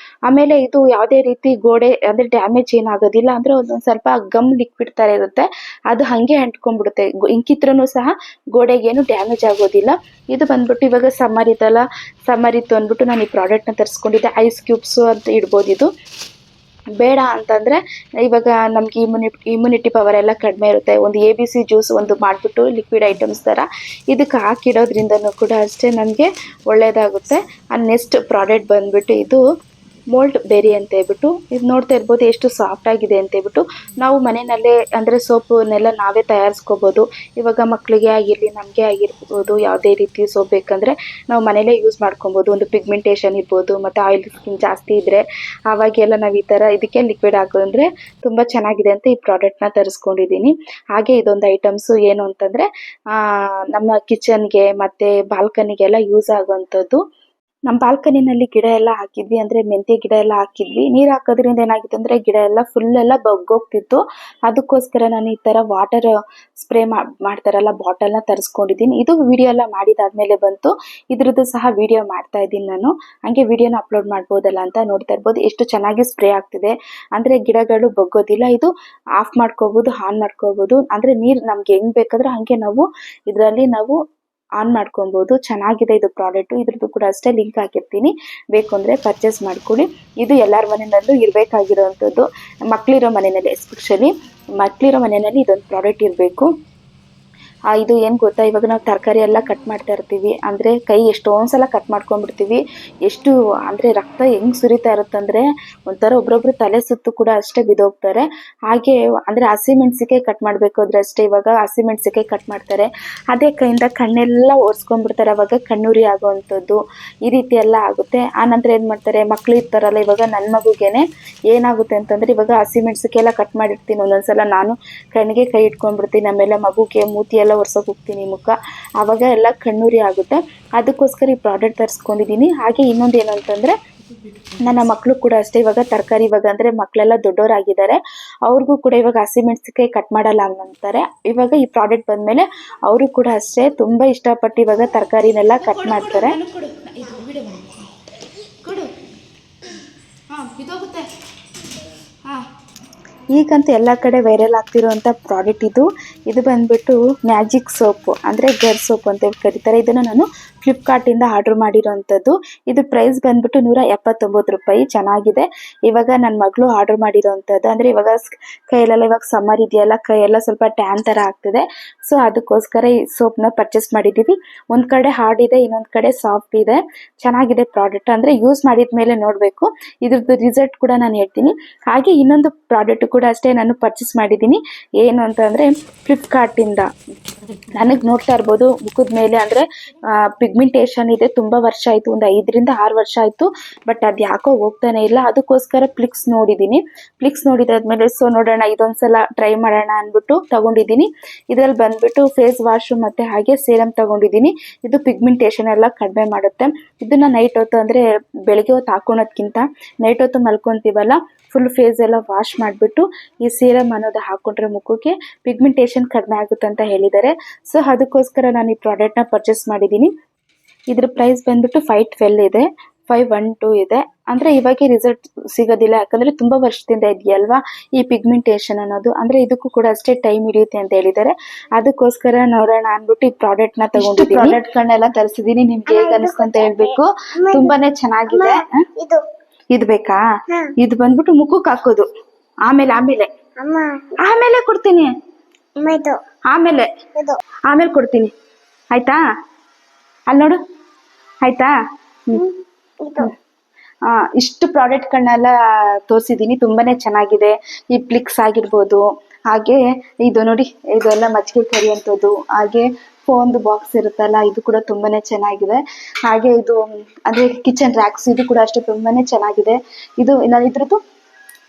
ಆಮೇಲೆ ಇದು ಯಾವುದೇ ರೀತಿ ಗೋಡೆ ಅಂದರೆ ಡ್ಯಾಮೇಜ್ ಏನಾಗೋದಿಲ್ಲ. ಅಂದರೆ ಒಂದೊಂದು ಸ್ವಲ್ಪ ಗಮ್ ಲಿಕ್ವಿಡ್ ಥರ ಇರುತ್ತೆ, ಅದು ಹಾಗೆ ಅಂಟ್ಕೊಂಡ್ಬಿಡುತ್ತೆ. ಇಂಕಿದ್ರೂ ಸಹ ಗೋಡೆಗೇನು ಡ್ಯಾಮೇಜ್ ಆಗೋದಿಲ್ಲ. ಇದು ಬಂದ್ಬಿಟ್ಟು ಇವಾಗ ಸಮ್ಮರ್ ಇದಲ್ಲ, ಸಮ್ಮರ್ ಇತ್ತು ಅಂದ್ಬಿಟ್ಟು ನಾನು ಈ ಪ್ರಾಡಕ್ಟ್ನ ತರಿಸ್ಕೊಂಡಿದ್ದೆ. ಐಸ್ ಕ್ಯೂಬ್ಸು ಅಂತ ಇಡ್ಬೋದು. ಇದು ಬೇಡ ಅಂತಂದರೆ ಇವಾಗ ನಮಗೆ ಇಮ್ಯುನಿಟಿ ಪವರ್ ಎಲ್ಲ ಕಡಿಮೆ ಇರುತ್ತೆ. ಒಂದು ABC ಜ್ಯೂಸ್ ಒಂದು ಮಾಡಿಬಿಟ್ಟು ಲಿಕ್ವಿಡ್ ಐಟಮ್ಸ್ ಥರ ಇದಕ್ಕೆ ಹಾಕಿಡೋದ್ರಿಂದನೂ ಕೂಡ ಅಷ್ಟೇ ನಮಗೆ ಒಳ್ಳೆಯದಾಗುತ್ತೆ. ನೆಕ್ಸ್ಟ್ ಪ್ರಾಡಕ್ಟ್ ಬಂದುಬಿಟ್ಟು ಇದು ಮೋಲ್ಡ್ ಬೆರಿ ಅಂತ ಹೇಳ್ಬಿಟ್ಟು. ಇದು ನೋಡ್ತಾ ಇರ್ಬೋದು ಎಷ್ಟು ಸಾಫ್ಟ್ ಆಗಿದೆ ಅಂತ ಹೇಳ್ಬಿಟ್ಟು. ನಾವು ಮನೆಯಲ್ಲೇ ಅಂದರೆ ಸೋಪನ್ನೆಲ್ಲ ನಾವೇ ತಯಾರಿಸ್ಕೋಬೋದು. ಇವಾಗ ಮಕ್ಕಳಿಗೆ ಆಗಿರಲಿ, ನಮಗೆ ಆಗಿರ್ಬೋದು, ಯಾವುದೇ ರೀತಿ ಸೋಪ್ ಬೇಕಂದರೆ ನಾವು ಮನೆಯಲ್ಲೇ ಯೂಸ್ ಮಾಡ್ಕೊಬೋದು. ಒಂದು ಪಿಗ್ಮೆಂಟೇಷನ್ ಇರ್ಬೋದು, ಮತ್ತು ಆಯಿಲ್ ಸ್ಕಿನ್ ಜಾಸ್ತಿ ಇದ್ದರೆ ಆವಾಗೆಲ್ಲ ನಾವು ಈ ಥರ ಇದಕ್ಕೆ ಲಿಕ್ವಿಡ್ ಹಾಕಿದ್ರೆ ತುಂಬ ಚೆನ್ನಾಗಿದೆ ಅಂತ ಈ ಪ್ರಾಡಕ್ಟ್ನ ತರಿಸ್ಕೊಂಡಿದ್ದೀನಿ. ಹಾಗೆ ಇದೊಂದು ಐಟಮ್ಸು ಏನು ಅಂತಂದರೆ ನಮ್ಮ ಕಿಚನ್ಗೆ ಮತ್ತು ಬಾಲ್ಕನಿಗೆಲ್ಲ ಯೂಸ್ ಆಗುವಂಥದ್ದು. ನಮ್ಮ ಬಾಲ್ಕನಿನಲ್ಲಿ ಗಿಡ ಎಲ್ಲ ಹಾಕಿದ್ವಿ, ಅಂದರೆ ಮೆಂತ್ಯ ಗಿಡ ಎಲ್ಲ ಹಾಕಿದ್ವಿ. ನೀರು ಹಾಕೋದ್ರಿಂದ ಏನಾಗಿತ್ತು ಅಂದರೆ ಗಿಡ ಎಲ್ಲ ಫುಲ್ಲೆಲ್ಲ ಬಗ್ಗೋಗ್ತಿತ್ತು. ಅದಕ್ಕೋಸ್ಕರ ನಾನು ಈ ಥರ ವಾಟರ್ ಸ್ಪ್ರೇ ಮಾಡ್ತಾರಲ್ಲ ಬಾಟಲ್ನ ತರಿಸ್ಕೊಂಡಿದ್ದೀನಿ. ಇದು ವಿಡಿಯೋ ಎಲ್ಲ ಮಾಡಿದಾದ್ಮೇಲೆ ಬಂತು. ಇದ್ರದ್ದು ಸಹ ವಿಡಿಯೋ ಮಾಡ್ತಾ ಇದ್ದೀನಿ ನಾನು, ಹಾಗೆ ವಿಡಿಯೋನ ಅಪ್ಲೋಡ್ ಮಾಡ್ಬೋದಲ್ಲ ಅಂತ. ನೋಡ್ತಾ ಇರ್ಬೋದು ಎಷ್ಟು ಚೆನ್ನಾಗಿ ಸ್ಪ್ರೇ ಆಗ್ತಿದೆ, ಅಂದರೆ ಗಿಡಗಳು ಬಗ್ಗೋದಿಲ್ಲ. ಇದು ಆಫ್ ಮಾಡ್ಕೋಬೋದು, ಆನ್ ಮಾಡ್ಕೋಬೋದು, ಅಂದರೆ ನೀರು ನಮ್ಗೆ ಹೆಂಗೆ ಬೇಕಾದ್ರೆ ಹಾಗೆ ನಾವು ಇದರಲ್ಲಿ ನಾವು ಆನ್ ಮಾಡ್ಕೊಬೋದು. ಚೆನ್ನಾಗಿದೆ ಇದು ಪ್ರಾಡಕ್ಟು. ಇದ್ರದ್ದು ಕೂಡ ಅಷ್ಟೇ ಲಿಂಕ್ ಹಾಕಿರ್ತೀನಿ, ಬೇಕು ಅಂದರೆ ಪರ್ಚೇಸ್ ಮಾಡ್ಕೊಳ್ಳಿ. ಇದು ಎಲ್ಲರ ಮನೆಯಲ್ಲೂ ಇರಬೇಕಾಗಿರೋವಂಥದ್ದು, ಮಕ್ಕಳಿರೋ ಮನೆಯಲ್ಲಿ ಎಸ್ಪೆಷಲಿ ಮಕ್ಕಳಿರೋ ಮನೆಯಲ್ಲಿ ಇದೊಂದು ಪ್ರಾಡಕ್ಟ್ ಇರಬೇಕು. ಇದು ಏನು ಗೊತ್ತಾ, ಇವಾಗ ನಾವು ತರಕಾರಿ ಎಲ್ಲ ಕಟ್ ಮಾಡ್ತಾ ಇರ್ತೀವಿ ಅಂದರೆ ಕೈ ಎಷ್ಟೊಂದ್ಸಲ ಕಟ್ ಮಾಡ್ಕೊಂಡ್ಬಿಡ್ತೀವಿ. ಎಷ್ಟು ಅಂದರೆ ರಕ್ತ ಹೆಂಗ್ ಸುರಿತಾ ಇರುತ್ತಂದರೆ ಒಂಥರ ಒಬ್ರೊಬ್ರು ತಲೆ ಸುತ್ತು ಕೂಡ ಅಷ್ಟೇ ಬಿದ್ದೋಗ್ತಾರೆ. ಹಾಗೆ ಅಂದರೆ ಹಸಿಮೆಣ್ಸಿಕಾಯಿ ಕಟ್ ಮಾಡಬೇಕು ಅಂದ್ರೆ ಅಷ್ಟೇ, ಇವಾಗ ಹಸಿಮೆಣ್ಸಿಕಾಯಿ ಕಟ್ ಮಾಡ್ತಾರೆ, ಅದೇ ಕೈಯಿಂದ ಕಣ್ಣೆಲ್ಲ ಒರೆಸ್ಕೊಂಡ್ಬಿಡ್ತಾರೆ, ಅವಾಗ ಕಣ್ಣುರಿ ಆಗೋವಂಥದ್ದು ಈ ರೀತಿ ಎಲ್ಲ ಆಗುತ್ತೆ. ಆನಂತರ ಏನು ಮಾಡ್ತಾರೆ, ಮಕ್ಳು ಇರ್ತಾರಲ್ಲ, ಇವಾಗ ನನ್ನ ಮಗುಗೇನೆ ಏನಾಗುತ್ತೆ ಅಂತಂದರೆ, ಇವಾಗ ಹಸಿಮೆಣ್ಸಿಕಾಯಿ ಎಲ್ಲ ಕಟ್ ಮಾಡಿರ್ತೀನಿ, ಒಂದೊಂದ್ಸಲ ನಾನು ಕಣ್ಣಿಗೆ ಕೈ ಇಟ್ಕೊಂಡ್ಬಿಡ್ತೀನಿ, ಆಮೇಲೆ ಮಗುಗೆ ಮೂತಿ ಎಲ್ಲ ಒರ್ಸೋಕೆ ಹೋಗ್ತೀನಿ ಮುಖ, ಆವಾಗ ಎಲ್ಲ ಕಣ್ಣುರಿ ಆಗುತ್ತೆ. ಅದಕ್ಕೋಸ್ಕರ ಈ ಪ್ರಾಡಕ್ಟ್ ತರಿಸ್ಕೊಂಡಿದ್ದೀನಿ. ಹಾಗೆ ಇನ್ನೊಂದು ಏನು ಅಂತಂದರೆ, ನನ್ನ ಮಕ್ಕಳು ಕೂಡ ಅಷ್ಟೇ, ಇವಾಗ ತರಕಾರಿ ಇವಾಗ ಅಂದರೆ ಮಕ್ಕಳೆಲ್ಲ ದೊಡ್ಡವರಾಗಿದ್ದಾರೆ, ಅವ್ರಿಗೂ ಕೂಡ ಇವಾಗ ಹಸಿಮೆಣ್ಸಿಕಾಯಿ ಕಟ್ ಮಾಡಲ್ಲ ಅಂತಾರೆ. ಇವಾಗ ಈ ಪ್ರಾಡಕ್ಟ್ ಬಂದಮೇಲೆ ಅವರು ಕೂಡ ಅಷ್ಟೇ ತುಂಬ ಇಷ್ಟಪಟ್ಟು ಇವಾಗ ತರಕಾರಿನೆಲ್ಲ ಕಟ್ ಮಾಡ್ತಾರೆ. ಈಗಂತೂ ಎಲ್ಲ ಕಡೆ ವೈರಲ್ ಆಗ್ತಿರುವಂಥ ಪ್ರಾಡಕ್ಟ್ ಇದು ಬಂದ್ಬಿಟ್ಟು ಮ್ಯಾಜಿಕ್ ಸೋಪು, ಅಂದರೆ ಗರ್ ಸೋಪ್ ಅಂತ ಕರೀತಾರೆ. ಇದನ್ನು ನಾನು ಫ್ಲಿಪ್ಕಾರ್ಟಿಂದ ಆರ್ಡ್ರ್ ಮಾಡಿರೋವಂಥದ್ದು. ಇದು ಪ್ರೈಸ್ ಬಂದ್ಬಿಟ್ಟು 179 ರೂಪಾಯಿ. ಚೆನ್ನಾಗಿದೆ. ಇವಾಗ ನನ್ನ ಮಗಳು ಆರ್ಡ್ರ್ ಮಾಡಿರೋವಂಥದ್ದು. ಅಂದರೆ ಇವಾಗ ಕೈಯಲ್ಲೆಲ್ಲ ಇವಾಗ ಸಮ್ಮರ್ ಇದೆಯಲ್ಲ, ಕೈಯೆಲ್ಲ ಸ್ವಲ್ಪ ಟ್ಯಾನ್ ಥರ ಆಗ್ತಿದೆ, ಸೊ ಅದಕ್ಕೋಸ್ಕರ ಈ ಸೋಪ್ನ ಪರ್ಚೇಸ್ ಮಾಡಿದ್ದೀವಿ. ಒಂದು ಕಡೆ ಹಾರ್ಡ್ ಇದೆ, ಇನ್ನೊಂದು ಕಡೆ ಸಾಫ್ಟ್ ಇದೆ. ಚೆನ್ನಾಗಿದೆ ಪ್ರಾಡಕ್ಟ್, ಅಂದರೆ ಯೂಸ್ ಮಾಡಿದ ಮೇಲೆ ನೋಡಬೇಕು, ಇದ್ರದ್ದು ರಿಸಲ್ಟ್ ಕೂಡ ನಾನು ಹೇಳ್ತೀನಿ. ಹಾಗೆ ಇನ್ನೊಂದು ಪ್ರಾಡಕ್ಟ್ ಕೂಡ ಅಷ್ಟೇ ನಾನು ಪರ್ಚೇಸ್ ಮಾಡಿದ್ದೀನಿ. ಏನು ಅಂತಂದರೆ ಫ್ಲಿಪ್ಕಾರ್ಟಿಂದ. ನನಗೆ ನೋಡ್ತಾ ಇರ್ಬೋದು ಮುಖದ ಮೇಲೆ ಅಂದರೆ ಪಿಗ್ಮೆಂಟೇಷನ್ ಇದೆ, ತುಂಬ ವರ್ಷ ಆಯಿತು, ಒಂದು 5 ರಿಂದ 6 ವರ್ಷ ಆಯಿತು, ಬಟ್ ಅದು ಯಾಕೋ ಹೋಗ್ತಾನೆ ಇಲ್ಲ. ಅದಕ್ಕೋಸ್ಕರ ಫ್ಲಿಕ್ಸ್ ನೋಡಿದ್ದೀನಿ. ಫ್ಲಿಕ್ಸ್ ನೋಡಿದಾದ್ಮೇಲೆ ಸೊ ನೋಡೋಣ, ಇದೊಂದ್ಸಲ ಟ್ರೈ ಮಾಡೋಣ ಅಂದ್ಬಿಟ್ಟು ತಗೊಂಡಿದ್ದೀನಿ. ಇದರಲ್ಲಿ ಬಂದ್ಬಿಟ್ಟು ಫೇಸ್ ವಾಶು ಮತ್ತು ಹಾಗೆ ಸೇರಮ್ ತಗೊಂಡಿದ್ದೀನಿ. ಇದು ಪಿಗ್ಮೆಂಟೇಷನ್ ಎಲ್ಲ ಕಡಿಮೆ ಮಾಡುತ್ತೆ. ಇದನ್ನು ನೈಟ್ ಹೊತ್ತು ಅಂದರೆ ಬೆಳಗ್ಗೆ ಹೊತ್ತು ಹಾಕೊಳೋದ್ಕಿಂತ ನೈಟ್ ಹೊತ್ತು ಮಲ್ಕೊತೀವಲ್ಲ, ಫುಲ್ ಫೇಸ್ ಎಲ್ಲ ವಾಶ್ ಮಾಡಿಬಿಟ್ಟು ಈ ಸೀರಮ್ ಅನ್ನೋದು ಹಾಕ್ಕೊಂಡ್ರೆ ಮುಖಕ್ಕೆ ಪಿಗ್ಮೆಂಟೇಷನ್ ಕಡಿಮೆ ಆಗುತ್ತೆ ಅಂತ ಹೇಳಿದ್ದಾರೆ. ಸೊ ಅದಕ್ಕೋಸ್ಕರ ನಾನು ಈ ಪ್ರಾಡಕ್ಟ್ನ ಪರ್ಚೇಸ್ ಮಾಡಿದ್ದೀನಿ. ಇದ್ರ ಪ್ರೈಸ್ ಬಂದ್ಬಿಟ್ಟು 512 ಇದೆ, 512 ಇದೆ. ಅಂದರೆ ಇವಾಗ ರಿಸಲ್ಟ್ ಸಿಗೋದಿಲ್ಲ, ಯಾಕಂದರೆ ತುಂಬ ವರ್ಷದಿಂದ ಇದೆಯಲ್ವಾ ಈ ಪಿಗ್ಮೆಂಟೇಷನ್ ಅನ್ನೋದು, ಅಂದರೆ ಇದಕ್ಕೂ ಕೂಡ ಅಷ್ಟೇ ಟೈಮ್ ಹಿಡಿಯುತ್ತೆ ಅಂತ ಹೇಳಿದ್ದಾರೆ. ಅದಕ್ಕೋಸ್ಕರ ನೋಡೋಣ ಅಂದ್ಬಿಟ್ಟು ಈ ಪ್ರಾಡಕ್ಟ್ನ ತಗೊಂಡಿದ್ದೀನಿ. ಪ್ರಾಡಕ್ಟ್ಗಳನ್ನೆಲ್ಲ ತರಿಸಿದ್ದೀನಿ. ನಿಮ್ಗೆ ಹೇಗೆ ಅನಿಸ್ತು ಅಂತ ಹೇಳ್ಬೇಕು. ತುಂಬಾನೇ ಚೆನ್ನಾಗಿದೆ. ಇದು ಬೇಕಾ? ಇದು ಬಂದ್ಬಿಟ್ಟು ಮುಖಕ್ಕೆ ಹಾಕೋದು. ಆಮೇಲೆ ಆಮೇಲೆ ಆಮೇಲೆ ಕೊಡ್ತೀನಿ, ಆಮೇಲೆ ಕೊಡ್ತೀನಿ, ಆಯ್ತಾ? ಅಲ್ಲಿ ನೋಡು, ಆಯ್ತಾ? ಇಷ್ಟು ಪ್ರಾಡಕ್ಟ್ಗಳನ್ನೆಲ್ಲ ತೋರಿಸಿದ್ದೀನಿ. ತುಂಬಾನೇ ಚೆನ್ನಾಗಿದೆ. ಈ ಪ್ಲಿಕ್ಸ್ ಆಗಿರ್ಬೋದು, ಹಾಗೆ ಇದು ನೋಡಿ, ಇದೆಲ್ಲ ಮಜ್ಜಿಗೆ ಕರಿಯುವಂಥದ್ದು, ಹಾಗೆ ಫೋನ್ದು ಬಾಕ್ಸ್ ಇರುತ್ತಲ್ಲ, ಇದು ಕೂಡ ತುಂಬಾನೇ ಚೆನ್ನಾಗಿದೆ. ಹಾಗೆ ಇದು ಅಂದರೆ ಕಿಚನ್ ರ್ಯಾಕ್ಸ್, ಇದು ಕೂಡ ಅಷ್ಟೇ ತುಂಬಾನೇ ಚೆನ್ನಾಗಿದೆ. ಇದು ನಾನು ಇದ್ರದ್ದು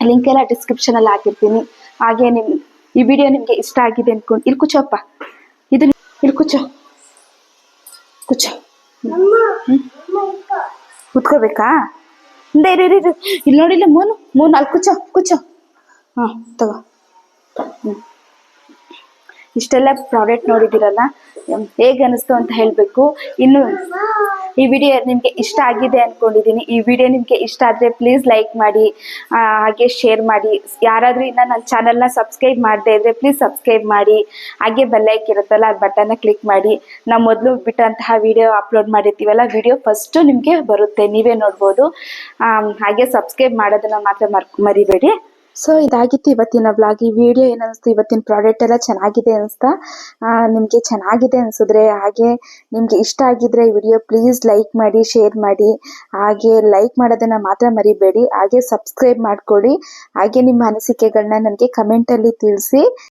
ಲಿಂಕ್ ಎಲ್ಲ ಡಿಸ್ಕ್ರಿಪ್ಷನಲ್ಲಿ ಹಾಕಿರ್ತೀನಿ. ಹಾಗೆ ಈ ವಿಡಿಯೋ ನಿಮಗೆ ಇಷ್ಟ ಆಗಿದೆ ಅನ್ಕೊಂಡು, ಇಲ್ಲಿ ಕೂಚೋಪ್ಪ, ಇಲ್ಲಿ ಕೂಚೋ, ಕುತ್ಕೋಬೇಕಾ? ಇಲ್ಲಿ ನೋಡಿಲ್ಲ, ಮೂನು ಅಲ್ಲಿ ಕೂಚೋ. ಹಾಂ ತಗೋ. ಇಷ್ಟೆಲ್ಲ ಪ್ರಾಡಕ್ಟ್ ನೋಡಿದ್ದೀರಲ್ಲ, ಹೇಗೆ ಅನಿಸ್ತು ಅಂತ ಹೇಳಬೇಕು. ಇನ್ನು ಈ ವಿಡಿಯೋ ನಿಮಗೆ ಇಷ್ಟ ಆಗಿದೆ ಅಂದ್ಕೊಂಡಿದ್ದೀನಿ. ಈ ವಿಡಿಯೋ ನಿಮಗೆ ಇಷ್ಟ ಆದರೆ ಪ್ಲೀಸ್ ಲೈಕ್ ಮಾಡಿ, ಹಾಗೆ ಶೇರ್ ಮಾಡಿ. ಯಾರಾದರೂ ಇನ್ನು ನನ್ನ ಚಾನಲ್ನ ಸಬ್ಸ್ಕ್ರೈಬ್ ಮಾಡದೇ ಇದ್ದರೆ ಪ್ಲೀಸ್ ಸಬ್ಸ್ಕ್ರೈಬ್ ಮಾಡಿ. ಹಾಗೆ ಬೆಲ್ಲೈಕ್ ಇರುತ್ತಲ್ಲ, ಅದು ಬಟನ್ನ ಕ್ಲಿಕ್ ಮಾಡಿ. ನಾವು ಮೊದಲು ಬಿಟ್ಟಂತಹ ವಿಡಿಯೋ ಅಪ್ಲೋಡ್ ಮಾಡಿರ್ತೀವಲ್ಲ, ವಿಡಿಯೋ ಫಸ್ಟು ನಿಮಗೆ ಬರುತ್ತೆ, ನೀವೇ ನೋಡ್ಬೋದು. ಹಾಗೆ ಸಬ್ಸ್ಕ್ರೈಬ್ ಮಾಡೋದನ್ನು ಮಾತ್ರ ಮರಿಬೇಡಿ. ಸೊ ಇದಾಗಿತ್ತು ಇವತ್ತಿನ ವ್ಲಾಗ್. ಈ ವಿಡಿಯೋ ಏನನ್ನಿಸ್ತು, ಇವತ್ತಿನ ಪ್ರಾಡಕ್ಟ್ ಎಲ್ಲ ಚೆನ್ನಾಗಿದೆ ಅನಿಸ್ತಾ? ನಿಮಗೆ ಚೆನ್ನಾಗಿದೆ ಅನಿಸಿದ್ರೆ, ಹಾಗೆ ನಿಮಗೆ ಇಷ್ಟ ಆಗಿದ್ರೆ ಈ ವಿಡಿಯೋ ಪ್ಲೀಸ್ ಲೈಕ್ ಮಾಡಿ, ಶೇರ್ ಮಾಡಿ. ಹಾಗೆ ಲೈಕ್ ಮಾಡೋದನ್ನು ಮಾತ್ರ ಮರಿಬೇಡಿ. ಹಾಗೆ ಸಬ್ಸ್ಕ್ರೈಬ್ ಮಾಡ್ಕೊಳ್ಳಿ. ಹಾಗೆ ನಿಮ್ಮ ಅನಿಸಿಕೆಗಳನ್ನ ನನಗೆ ಕಮೆಂಟಲ್ಲಿ ತಿಳಿಸಿ.